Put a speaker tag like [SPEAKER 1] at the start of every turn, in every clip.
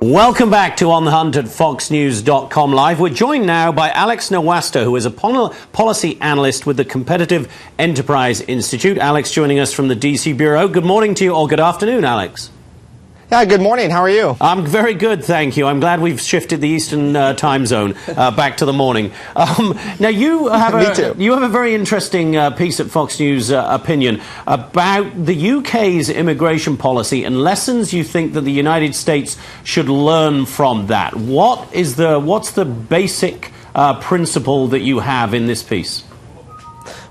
[SPEAKER 1] Welcome back to On the Hunt at FoxNews.com Live. We're joined now by Alex Nowrasteh, who is a policy analyst with the Competitive Enterprise Institute. Alex joining us from the DC Bureau. Good morning to you, or good afternoon, Alex.
[SPEAKER 2] Yeah, good morning. How are you?
[SPEAKER 1] I'm very good, thank you. I'm glad we've shifted the Eastern time zone back to the morning. Now, you have a very interesting piece at Fox News Opinion about the UK's immigration policy and lessons you think that the United States should learn from that. What's the basic principle that you have in this piece?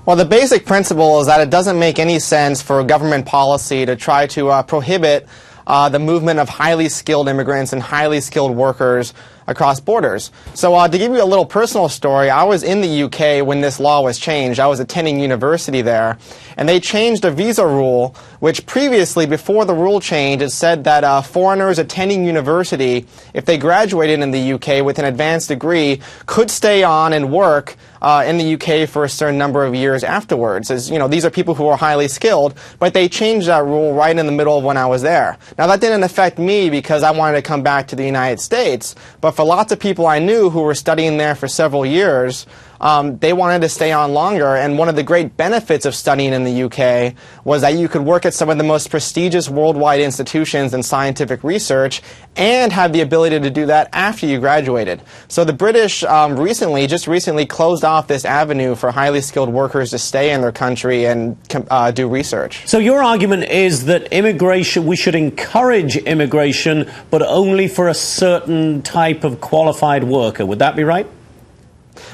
[SPEAKER 2] Well, the basic principle is that it doesn't make any sense for government policy to try to prohibit the movement of highly skilled immigrants and highly skilled workers across borders. So to give you a little personal story, I was in the UK when this law was changed. I was attending university there, and they changed a visa rule, which previously, before the rule change, it said that foreigners attending university, if they graduated in the UK with an advanced degree, could stay on and work in the UK for a certain number of years afterwards. As you know, these are people who are highly skilled, but they changed that rule right in the middle of when I was there. Now, that didn't affect me because I wanted to come back to the United States, but for lots of people I knew who were studying there for several years, they wanted to stay on longer, and one of the great benefits of studying in the UK was that you could work at some of the most prestigious worldwide institutions in scientific research and have the ability to do that after you graduated. So the British just recently closed off this avenue for highly skilled workers to stay in their country and do research.
[SPEAKER 1] So your argument is that immigration, we should encourage immigration, but only for a certain type of qualified worker. Would that be right?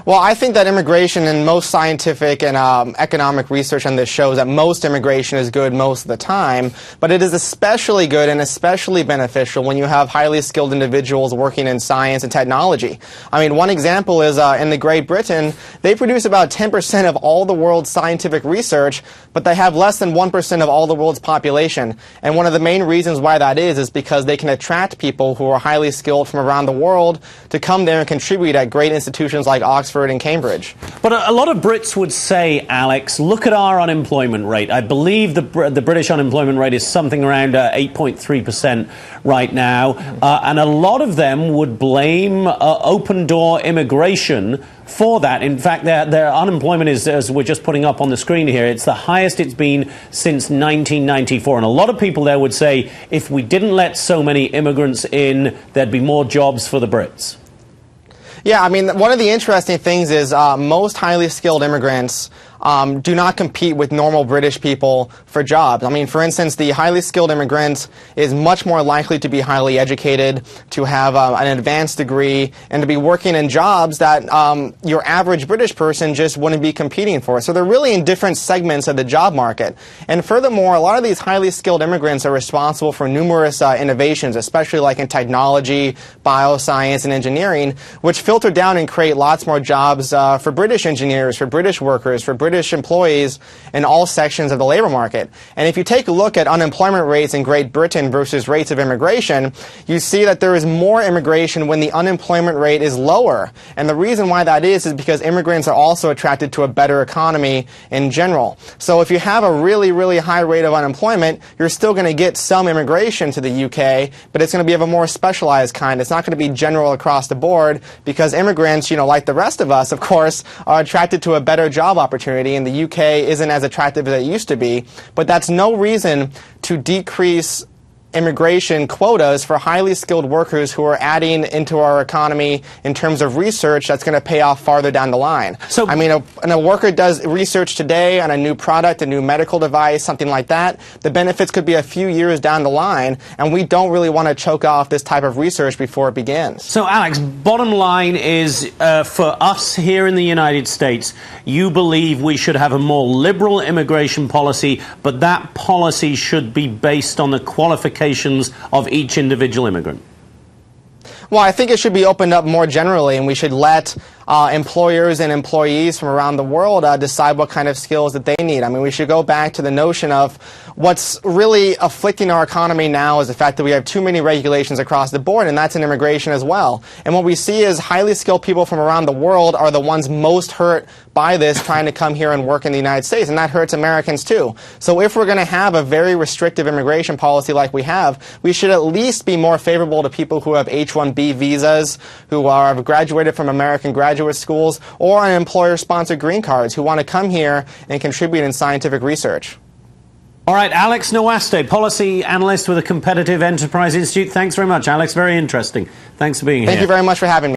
[SPEAKER 2] Well, I think that immigration and most scientific and economic research on this shows that most immigration is good most of the time, but it is especially good and especially beneficial when you have highly skilled individuals working in science and technology. I mean, one example is in the Great Britain, they produce about 10% of all the world's scientific research, but they have less than 1% of all the world's population. And one of the main reasons why that is because they can attract people who are highly skilled from around the world to come there and contribute at great institutions like Oxford and Cambridge.
[SPEAKER 1] But a lot of Brits would say, Alex, look at our unemployment rate. I believe the British unemployment rate is something around 8.3% right now. And a lot of them would blame open-door immigration for that. In fact, their unemployment is, as we're just putting up on the screen here, it's the highest it's been since 1994. And a lot of people there would say, if we didn't let so many immigrants in, there'd be more jobs for the Brits.
[SPEAKER 2] Yeah, I mean, one of the interesting things is most highly skilled immigrants do not compete with normal British people for jobs. I mean, for instance, the highly skilled immigrant is much more likely to be highly educated, to have an advanced degree, and to be working in jobs that your average British person just wouldn't be competing for. So they're really in different segments of the job market. And furthermore, a lot of these highly skilled immigrants are responsible for numerous innovations, especially like in technology, bioscience, and engineering, which filter down and create lots more jobs for British engineers, for British workers, for British employees in all sections of the labor market. And if you take a look at unemployment rates in Great Britain versus rates of immigration, you see that there is more immigration when the unemployment rate is lower. And the reason why that is because immigrants are also attracted to a better economy in general. So if you have a really, really high rate of unemployment, you're still going to get some immigration to the UK, but it's going to be of a more specialized kind. It's not going to be general across the board because immigrants, you know, like the rest of us, of course, are attracted to a better job opportunity, and the UK isn't as attractive as it used to be. But that's no reason to decrease immigration quotas for highly skilled workers who are adding into our economy in terms of research that's going to pay off farther down the line. So, I mean, when a worker does research today on a new product, a new medical device, something like that, the benefits could be a few years down the line, and we don't really want to choke off this type of research before it begins.
[SPEAKER 1] So, Alex, bottom line is, for us here in the United States, you believe we should have a more liberal immigration policy, but that policy should be based on the qualifications of each individual immigrant.
[SPEAKER 2] Well, I think it should be opened up more generally, and we should let employers and employees from around the world decide what kind of skills that they need. I mean, we should go back to the notion of what's really afflicting our economy now is the fact that we have too many regulations across the board, and that's in immigration as well. And what we see is highly skilled people from around the world are the ones most hurt by this, trying to come here and work in the United States, and that hurts Americans too. So if we're going to have a very restrictive immigration policy like we have, we should at least be more favorable to people who have H-1B visas, who have graduated from American graduate schools, or on employer-sponsored green cards, who want to come here and contribute in scientific research.
[SPEAKER 1] All right, Alex Nowrasteh, policy analyst with the Competitive Enterprise Institute. Thanks very much, Alex. Very interesting. Thanks for being here.
[SPEAKER 2] Thank you very much for having me.